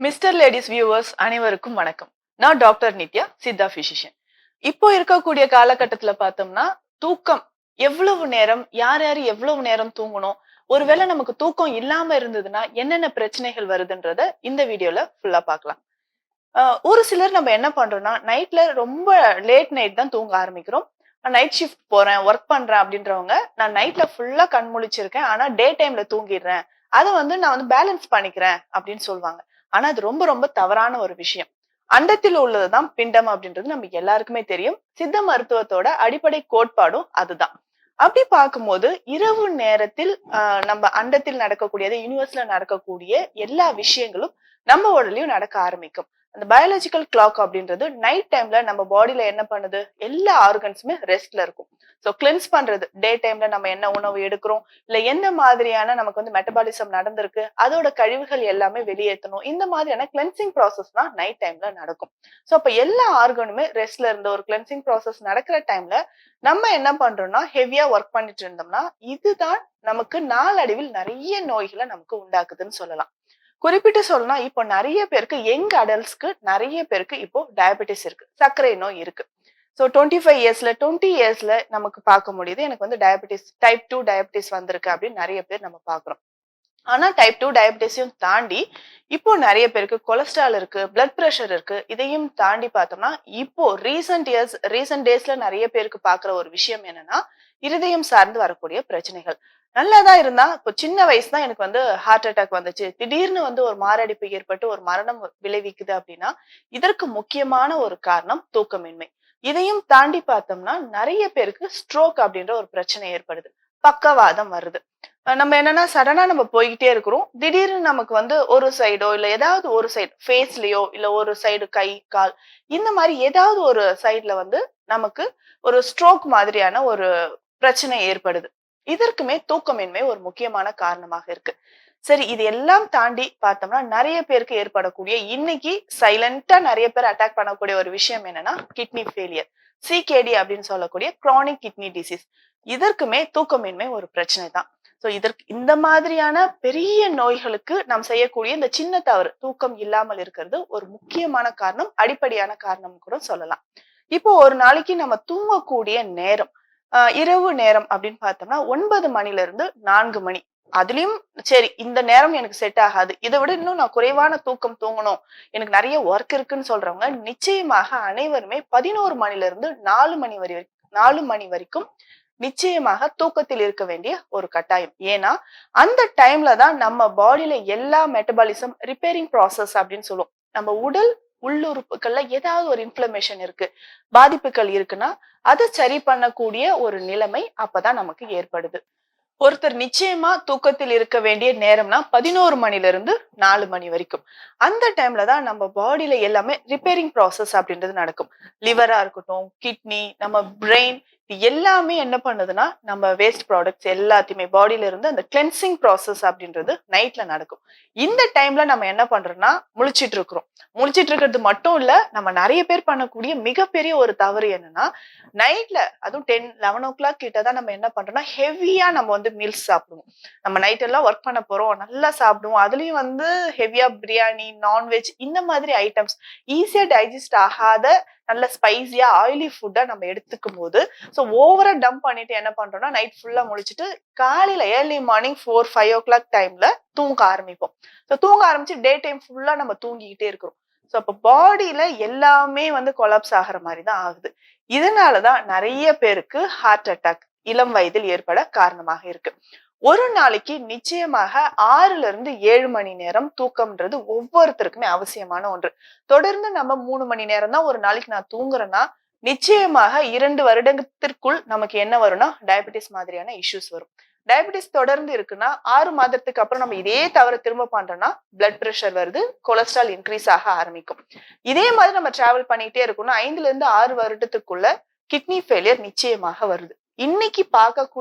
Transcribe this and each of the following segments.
Mister ladies viewers அனைவருக்கும் வணக்கம். நான் டாக்டர் நித்யா, சித்தா பிசிஷியன். இப்போ இருக்கக்கூடிய காலகட்டத்துல பார்த்தோம்னா, தூக்கம் எவ்வளவு நேரம், யார் யார் எவ்வளவு நேரம் தூங்கணும்? ஒருவேளை நமக்கு தூக்கம் இல்லாம இருந்ததுன்னா, என்னென்ன பிரச்சனைகள் வருதுன்றத இந்த வீடியோல ஃபுல்லா பார்க்கலாம். ஒரு சிலர் நம்ம என்ன பண்றோம்னா, நைட்ல ரொம்ப லேட் நைட் தான் தூங்க ஆரம்பிக்கிறோம். நைட் ஷிஃப்ட் போறேன், ஒர்க் பண்றேன் அப்படின்றவங்க, நான் நைட்ல ஃபுல்லா கண் முழிச்சிருக்கேன். ஆனா டே டைம்ல தூங்கிடுறேன். அத நான் பேலன்ஸ் பண்ணிக்கிறேன் அப்படின்னு சொல்லுவாங்க. ஆனா அது ரொம்ப ரொம்ப தவறான ஒரு விஷயம். அண்டத்தில் உள்ளதுதான் பிண்டம் அப்படின்றது நமக்கு எல்லாருக்குமே தெரியும். சித்த மருத்துவத்தோட அடிப்படை கோட்பாடும் அதுதான். அப்படி பார்க்கும்போது இரவு நேரத்தில் நம்ம அண்டத்தில் நடக்கக்கூடியது, யூனிவர்ஸ்ல நடக்கக்கூடிய எல்லா விஷயங்களும் நம்ம உடலையும் நடக்க ஆரம்பிக்கும். அந்த பயாலஜிக்கல் கிளாக் அப்படின்றது நைட் டைம்ல நம்ம பாடியில என்ன பண்ணுது, எல்லா ஆர்கன்ஸுமே ரெஸ்ட்ல இருக்கும். ஸோ கிளென்ஸ் பண்றது, டே டைம்ல நம்ம என்ன உணவு எடுக்கிறோம், இல்ல என்ன மாதிரியான நமக்கு மெட்டபாலிசம் நடந்திருக்கு, அதோட கழிவுகள் எல்லாமே வெளியேற்றணும். இந்த மாதிரியான கிளென்சிங் ப்ராசஸ் தான் நைட் டைம்ல நடக்கும். ஸோ அப்ப எல்லா ஆர்கனுமே ரெஸ்ட்ல இருந்த ஒரு கிளென்சிங் ப்ராசஸ் நடக்கிற டைம்ல நம்ம என்ன பண்றோம்னா ஹெவியா ஒர்க் பண்ணிட்டு இருந்தோம்னா, இதுதான் நமக்கு நாளடைவில் நிறைய நோய்களை நமக்கு உண்டாக்குதுன்னு சொல்லலாம். குறிப்பிட்டு சொல்லணும்னா, இப்போ நெறைய பேருக்கு யங் அடல்ட்ஸ்க்கு நெறைய பேருக்கு இப்போ டயபெட்டிஸ் இருக்கு. சர்க்கரை நோய் இருக்கு. ஸோ 25 இயர்ஸ்ல 20 இயர்ஸ்ல நமக்கு பார்க்க முடியுது. எனக்கு டயபெட்டிஸ் டைப் 2 டயபெட்டிஸ் வந்திருக்கு அப்படின்னு நெறைய பேர் நம்ம பார்க்குறோம். ஆனா டைப் 2 டயபெட்டிஸையும் தாண்டி இப்போ நெறைய பேருக்கு கொலஸ்ட்ரால் இருக்கு, பிளட் பிரஷர் இருக்கு. இதையும் தாண்டி பார்த்தோம்னா, இப்போ ரீசன்ட் டேஸ்ல நெறைய பேருக்கு பார்க்குற ஒரு விஷயம் என்னன்னா, இருதயம் சார்ந்து வரக்கூடிய பிரச்சனைகள். நல்லாதான் இருந்தா, இப்போ சின்ன வயசு தான் எனக்கு ஹார்ட் அட்டாக் வந்துச்சு. திடீர்னு ஒரு மாரடைப்பு ஏற்பட்டு ஒரு மரணம் விளைவிக்குது அப்படின்னா, இதற்கு முக்கியமான ஒரு காரணம் தூக்கமின்மை. இதையும் தாண்டி பார்த்தோம்னா, நெறைய பேருக்கு ஸ்ட்ரோக் அப்படின்ற ஒரு பிரச்சனை ஏற்படுது. பக்கவாதம் வருது. நம்ம என்னன்னா சடனா நம்ம போய்க்கிட்டே இருக்கிறோம். திடீர்னு நமக்கு ஒரு சைடோ, இல்ல ஏதாவது ஒரு சைடு ஃபேஸ்லயோ, இல்ல ஒரு சைடு கை, கால் இந்த மாரி ஏதாவது ஒரு சைடுல நமக்கு ஒரு ஸ்ட்ரோக் மாதிரியான ஒரு பிரச்சனை ஏற்படுது. இதற்குமே தூக்கமின்மை ஒரு முக்கியமான காரணமாக இருக்கு. சரி, இது எல்லாம் தாண்டி பார்த்தோம்னா, நெறைய பேருக்கு ஏற்படக்கூடிய இன்னைக்கு சைலன்ட்டா நெறைய பேர் அட்டாக் பண்ணக்கூடிய ஒரு விஷயம் என்னன்னா, கிட்னி ஃபெயிலியர். சிகேடி அப்படின்னு சொல்லக்கூடிய குரானிக் கிட்னி டிசீஸ். இதற்குமே தூக்கமின்மை ஒரு பிரச்சனை தான். சோ இந்த மாதிரியான பெரிய நோய்களுக்கு நாம் செய்யக்கூடிய இந்த சின்ன தவறு, தூக்கம் இல்லாமல் இருக்கிறது ஒரு முக்கியமான காரணம், அடிப்படையான காரணம் கூட சொல்லலாம். இப்போ ஒரு நாளைக்கு நம்ம தூங்கக்கூடிய நேரம், இரவு நேரம் அப்படின்னு பார்த்தோம்னா 9 மணில இருந்து 4 மணி. அதுலயும் சரி, இந்த நேரம் எனக்கு செட் ஆகாது. இதை விட இன்னும் நான் குறைவான தூக்கம் தூங்கணும், எனக்கு நிறைய ஒர்க் இருக்குன்னு சொல்றவங்க நிச்சயமாக அனைவருமே 11 மணில இருந்து 4 மணி வரைக்கும் நிச்சயமாக தூக்கத்தில் இருக்க வேண்டிய ஒரு கட்டாயம். ஏன்னா அந்த டைம்ல தான் நம்ம பாடியில எல்லா மெட்டபாலிசம் ரிப்பேரிங் ப்ராசஸ் அப்படின்னு சொல்லுவோம். நம்ம உடல் உள்ளுறுப்புகள்ல ஏதாவது ஒரு இன்ஃப்ளமேஷன் இருக்கு, பாதிப்புகள் இருக்குன்னா அதை சரி பண்ணக்கூடிய ஒரு நிலைமை அப்பதான் நமக்கு ஏற்படுது. ஒருத்தர் நிச்சயமா தூக்கத்தில் இருக்க வேண்டிய நேரம்னா 11 மணில இருந்து 4 மணி வரைக்கும். அந்த டைம்ல தான் நம்ம பாடியில எல்லாமே ரிப்பேரிங் ப்ராசஸ் அப்படின்றது நடக்கும். லிவரா இருக்கட்டும், கிட்னி, நம்ம பிரெயின், இது எல்லாமே என்ன பண்ணுதுன்னா, நம்ம வேஸ்ட் ப்ராடக்ட்ஸ் எல்லாத்தையுமே பாடியில இருந்து அந்த கிளென்சிங் ப்ராசஸ் அப்படின்றது நைட்ல நடக்கும். இந்த டைம்ல நம்ம என்ன பண்றோம்னா முழிச்சிட்டு இருக்கிறோம். முழிச்சிட்டு இருக்கிறது மட்டும் இல்ல, நம்ம நிறைய பேர் பண்ணக்கூடிய மிகப்பெரிய ஒரு தவறு என்னன்னா, நைட்ல அதுவும் 10, 11 கிட்ட தான் நம்ம என்ன பண்றோம்னா ஹெவியா நம்ம மீல்ஸ் சாப்பிடுவோம். நம்ம நைட் எல்லாம் ஒர்க் பண்ண போறோம், நல்லா சாப்பிடுவோம். அதுலயும் ஹெவியா பிரியாணி, நான்வெஜ் இந்த மாதிரி ஐட்டம்ஸ், ஈஸியா டைஜஸ்ட் ஆகாத நல்ல ஸ்பைசியா ஆயிலி ஃபுட்டா நம்ம எடுத்துக்கும் போது, ஸோ ஓவரா டம்ப் பண்ணிட்டு என்ன பண்றோம்னா நைட் ஃபுல்லா முழிச்சிட்டு காலையில ஏர்லி மார்னிங் 4, 5 டைம்ல தூங்க ஆரம்பிப்போம். ஸோ தூங்க ஆரம்பிச்சு டே டைம் ஃபுல்லா நம்ம தூங்கிக்கிட்டே இருக்கிறோம். ஸோ அப்ப பாடியில எல்லாமே கொலாப்ஸ் ஆகிற மாதிரி தான் ஆகுது. இதனாலதான் நிறைய பேருக்கு ஹார்ட் அட்டாக் இளம் வயதில் ஏற்பட காரணமாக இருக்கு. ஒரு நாளைக்கு நிச்சயமாக 6ல இருந்து 7 மணி நேரம் தூக்கம்ன்றது ஒவ்வொருத்தருக்குமே அவசியமான ஒன்று. தொடர்ந்து நம்ம 3 மணி நேரம் தான் ஒரு நாளைக்கு நான் தூங்குறேன்னா, நிச்சயமாக 2 வருடத்திற்குள் நமக்கு என்ன வரும்னா டயபெட்டிஸ் மாதிரியான இஷ்யூஸ் வரும். டயபெட்டிஸ் தொடர்ந்து இருக்குன்னா 6 மாதத்துக்கு அப்புறம் நம்ம இதே தவிர திரும்ப பண்றோம்னா பிளட் பிரஷர் வருது, கொலஸ்ட்ரால் இன்க்ரீஸ் ஆக ஆரம்பிக்கும். இதே மாதிரி நம்ம டிராவல் பண்ணிட்டே இருக்கோம்னா 5ல இருந்து 6 வருடத்துக்குள்ள கிட்னி ஃபெயிலியர் நிச்சயமாக வருது. இன்னைக்கு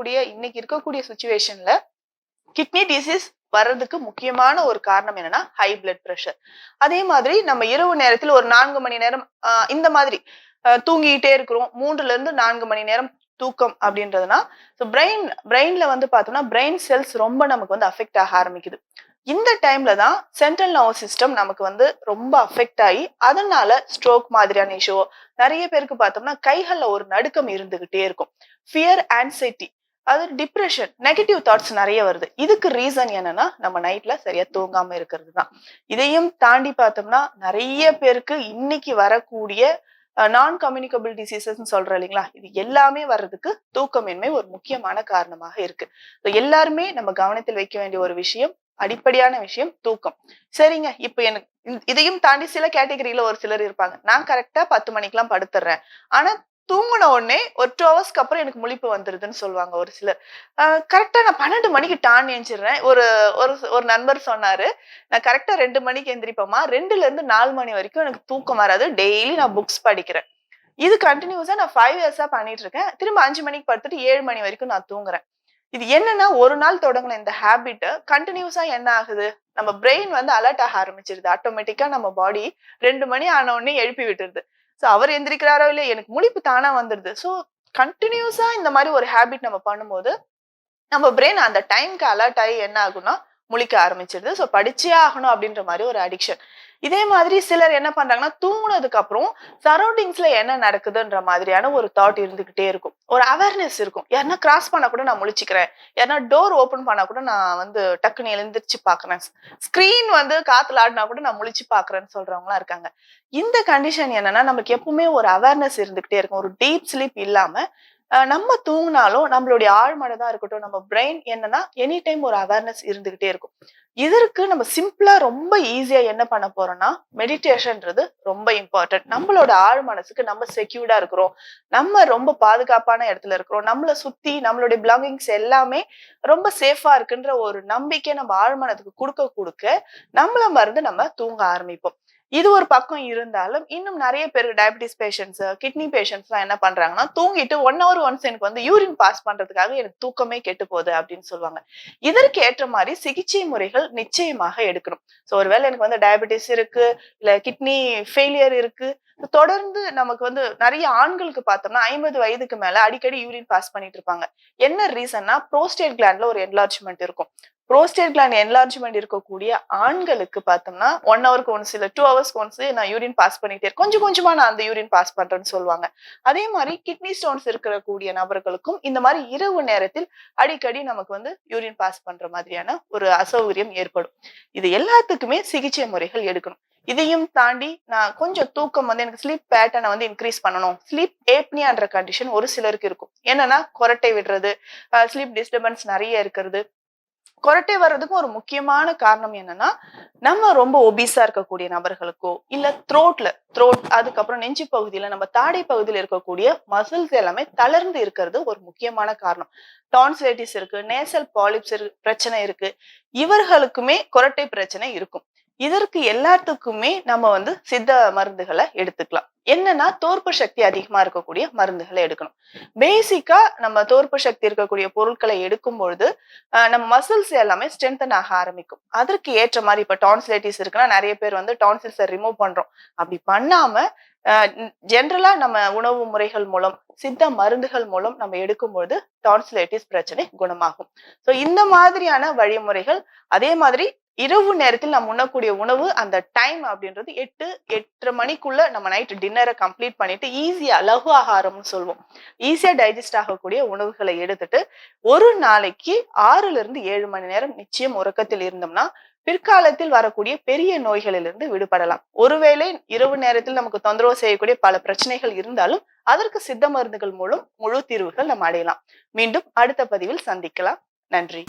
இருக்கக்கூடிய சுச்சுவேஷன்ல கிட்னி டிசீஸ் வர்றதுக்கு முக்கியமான ஒரு காரணம் என்னன்னா ஹை பிளட் பிரஷர். அதே மாதிரி நம்ம இரவு நேரத்தில் ஒரு 4 மணி நேரம் இந்த மாதிரி தூங்கிட்டே இருக்கிறோம். 3ல இருந்து 4 மணி நேரம் தூக்கம் அப்படின்றதுனா பிரெயின்ல பார்த்தோம்னா பிரெயின் செல்ஸ் ரொம்ப நமக்கு அஃபெக்ட் ஆக ஆரம்பிக்குது. இந்த டைம்ல தான் சென்ட்ரல் நர்வஸ் சிஸ்டம் நமக்கு வந்து ரொம்ப அஃபெக்ட் ஆகி அதனால ஸ்ட்ரோக் மாதிரியான இஷ்யூ, நிறைய பேருக்கு பார்த்தோம்னா கைகள்ல ஒரு நடுக்கம் இருந்துகிட்டே இருக்கும். ஃபியர், ஆன்சைட்டி, அது டிப்ரெஷன், நெகட்டிவ் தாட்ஸ் நிறைய வருது. இதுக்கு ரீசன் என்னன்னா நம்ம நைட்ல சரியா தூங்காம இருக்கிறது தான். இதையும் தாண்டி பார்த்தோம்னா நிறைய பேருக்கு இன்னைக்கு வரக்கூடிய நான் கம்யூனிகபிள் டிசீசஸ் சொல்றோம் இல்லைங்களா, இது எல்லாமே வர்றதுக்கு தூக்கமின்மை ஒரு முக்கியமான காரணமாக இருக்கு. எல்லாருமே நம்ம கவனத்தில் வைக்க வேண்டிய ஒரு விஷயம், அடிப்படையான விஷயம் தூக்கம். சரிங்க, இப்ப எனக்கு இதையும் தாண்டி சில கேட்டகரியில ஒரு சிலர் இருப்பாங்க. நான் கரெக்டா 10 மணிக்கெல்லாம் படுத்துறேன், ஆனா தூங்கின உடனே ஒரு 2 ஹவர்ஸ்க்கு அப்புறம் எனக்கு முழிப்பு வந்துருதுன்னு சொல்லுவாங்க ஒரு சிலர். கரெக்டா நான் 12 மணிக்கு டான் எந்திரிச்சிடுறேன். ஒரு ஒரு ஒரு நண்பர் சொன்னாரு, நான் கரெக்டா 2 மணிக்கு எந்திரிப்பேம்மா, 2ல இருந்து 4 மணி வரைக்கும் எனக்கு தூக்கம் வராது. டெய்லி நான் புக்ஸ் படிக்கிறேன். இது கண்டினியூஸா நான் 5 இயர்ஸா பண்ணிட்டு இருக்கேன். திரும்ப 5 மணிக்கு படுத்துட்டு 7 மணி வரைக்கும் நான் தூங்குறேன். இது என்னன்னா, ஒரு நாள் தொடங்குன இந்த ஹேபிட் கண்டினியூஸா என்ன ஆகுது, நம்ம பிரெயின் வந்து அலர்ட் ஆக ஆரம்பிச்சிருது. ஆட்டோமேட்டிக்கா நம்ம பாடி 2 மணி ஆன உடனே எழுப்பி விட்டுருது. சோ அவர் எந்திரிக்கிறாரோ இல்லையோ எனக்கு முழிப்பு தானா வந்துருது. சோ கண்டினியூஸா இந்த மாதிரி ஒரு ஹேபிட் நம்ம பண்ணும்போது நம்ம பிரெயின் அந்த டைம்க்கு அலர்ட் ஆகி என்ன ஆகும்னா முழிக்க ஆரம்பிச்சிருது. சோ படிச்சே ஆகணும் அப்படின்ற மாதிரி ஒரு அடிக்ஷன். இதே மாதிரி சிலர் என்ன பண்றாங்கன்னா, தூங்குனதுக்கு அப்புறம் சரௌண்டிங்ஸ்ல என்ன நடக்குதுன்ற மாதிரியான ஒரு தாட் இருந்துகிட்டே இருக்கும். ஒரு அவேர்னஸ் இருக்கும். யாருன்னா கிராஸ் பண்ணா கூட நான் முழிச்சுக்கிறேன். யாருன்னா டோர் ஓபன் பண்ணா கூட நான் வந்து டக்குன்னு எழுந்திருச்சு பாக்குறேன். ஸ்கிரீன் வந்து காத்துல ஆடினா கூட நான் முழிச்சு பாக்குறேன்னு சொல்றவங்களா இருக்காங்க. இந்த கண்டிஷன் என்னன்னா, நமக்கு எப்பவுமே ஒரு அவேர்னஸ் இருந்துகிட்டே இருக்கும். ஒரு டீப் ஸ்லீப் இல்லாம நம்ம தூங்குனாலும் நம்மளுடைய ஆழ்மனதா இருக்கட்டும், நம்ம பிரெயின் என்னன்னா எனி டைம் ஒரு அவேர்னஸ் இருந்துகிட்டே இருக்கும். இதற்கு நம்ம சிம்பிளா ரொம்ப ஈஸியா என்ன பண்ண போறோம்னா, மெடிடேஷன்ன்றது ரொம்ப இம்பார்ட்டன்ட். நம்மளோட ஆழ் மனசுக்கு நம்ம செக்யூர்டா இருக்கிறோம், நம்ம ரொம்ப பாதுகாப்பான இடத்துல இருக்கிறோம், நம்மளை சுத்தி நம்மளுடைய பிலாங்கிங்ஸ் எல்லாமே ரொம்ப சேஃபா இருக்குன்ற ஒரு நம்பிக்கை நம்ம ஆழ்மனதுக்கு கொடுக்க கொடுக்க நம்மள மருந்து நம்ம தூங்க ஆரம்பிப்போம். இது ஒரு பக்கம் இருந்தாலும் இன்னும் நிறைய பேர் டயபிட்டிஸ் பேஷண்ட்ஸ், கிட்னி பேஷண்ட்ஸ் எல்லாம் என்ன பண்றாங்கன்னா, தூங்கிட்டு 1 hour ஒன்ஸ் எனக்கு வந்து யூரின் பாஸ் பண்றதுக்காக எனக்கு தூக்கமே கெட்டு போகுது அப்படின்னு சொல்லுவாங்க. இதற்கு ஏற்ற மாதிரி சிகிச்சை முறைகள் நிச்சயமாக எடுக்கணும். சோ ஒருவேளை எனக்கு வந்து டயபிட்டிஸ் இருக்கு, இல்ல கிட்னி ஃபெயிலியர் இருக்கு, தொடர்ந்து நமக்கு வந்து நிறைய ஆண்களுக்கு பார்த்தோம்னா 50 வயதுக்கு மேல அடிக்கடி யூரின் பாஸ் பண்ணிட்டு இருப்பாங்க. என்ன ரீசன்னா, புரோஸ்டேட் கிளாண்ட்ல ஒரு என்லார்ஜ்மெண்ட் இருக்கும். புரோஸ்டேட் கிளாண்ட் என்லார்ஜ்மெண்ட் இருக்கக்கூடிய ஆண்களுக்கு பார்த்தோம்னா 1 ஹவருக்கு ஒன்ஸ் இல்ல 2 ஹவர்ஸ்க்கு ஒன்ஸ் நான் யூரின் பாஸ் பண்ணிட்டே இருக்கேன். கொஞ்சம் கொஞ்சமா நான் அந்த யூரின் பாஸ் பண்றேன்னு சொல்லுவாங்க. அதே மாதிரி கிட்னி ஸ்டோன்ஸ் இருக்கக்கூடிய நபர்களுக்கும் இந்த மாதிரி இரவு நேரத்தில் அடிக்கடி நமக்கு வந்து யூரின் பாஸ் பண்ற மாதிரியான ஒரு அசௌகரியம் ஏற்படும். இது எல்லாத்துக்குமே சிகிச்சை முறைகள் எடுக்கணும். இதையும் தாண்டி நான் கொஞ்சம் தூக்கம் வந்து எனக்கு ஸ்லீப் பேட்டர்னை வந்து இன்க்ரீஸ் பண்ணணும். ஸ்லீப் ஏப்னியான்ற கண்டிஷன் ஒரு சிலருக்கு இருக்கும். என்னன்னா கொரட்டை விடுறது, ஸ்லீப் டிஸ்டர்பன்ஸ் நிறைய இருக்கிறது. கொரட்டை வர்றதுக்கும் ஒரு முக்கியமான காரணம் என்னன்னா, நம்ம ரொம்ப ஒபீஸா இருக்கக்கூடிய நபர்களுக்கோ, இல்ல த்ரோட் அதுக்கப்புறம் நெஞ்சு பகுதியில நம்ம தாடை பகுதியில இருக்கக்கூடிய மசில்ஸ் எல்லாமே தளர்ந்து இருக்கிறது ஒரு முக்கியமான காரணம். டான்சிலைட்டிஸ் இருக்கு, நேசல் பாலிப்ஸ் பிரச்சனை இருக்கு. இவர்களுக்குமே கொரட்டை பிரச்சனை இருக்கும். இதற்கு எல்லாத்துக்குமே நம்ம வந்து சித்த மருந்துகளை எடுத்துக்கலாம். என்னன்னா தோற்பு சக்தி அதிகமா இருக்கக்கூடிய மருந்துகளை எடுக்கணும். பேசிக்கா நம்ம தோற்பு சக்தி இருக்கக்கூடிய பொருட்களை எடுக்கும் பொழுது நம்ம மசில்ஸ் எல்லாமே ஸ்ட்ரென்தன் ஆக ஆரம்பிக்கும். அதற்கு ஏற்ற மாதிரி இப்ப டான்சிலைட்டிஸ் இருக்குன்னா நிறைய பேர் வந்து டான்சில்ஸை ரிமூவ் பண்றோம். அப்படி பண்ணாம ஜென்ரலா நம்ம உணவு முறைகள் மூலம், சித்த மருந்துகள் மூலம் நம்ம எடுக்கும்போது டான்சிலைட்டிஸ் பிரச்சனை குணமாகும். சோ இந்த மாதிரியான வழிமுறைகள். அதே மாதிரி இரவு நேரத்தில் நம்ம உண்ணக்கூடிய உணவு அந்த டைம் அப்படின்றது 8-8:30 மணிக்குள்ள நம்ம நைட் டின்னரை கம்ப்ளீட் பண்ணிட்டு ஈஸியா லகு ஆகாரம்னு சொல்லுவோம், ஈஸியா டைஜஸ்ட் ஆகக்கூடிய உணவுகளை எடுத்துட்டு ஒரு நாளைக்கு 6ல இருந்து 7 மணி நேரம் நிச்சயம் உறக்கத்தில் இருந்தோம்னா பிற்காலத்தில் வரக்கூடிய பெரிய நோய்களிலிருந்து விடுபடலாம். ஒருவேளை இரவு நேரத்தில் நமக்கு தொந்தரவு செய்யக்கூடிய பல பிரச்சனைகள் இருந்தாலும் அதற்கு சித்த மருந்துகள் மூலம் முழு தீர்வுகள் நம்ம அடையலாம். மீண்டும் அடுத்த பதிவில் சந்திக்கலாம். நன்றி.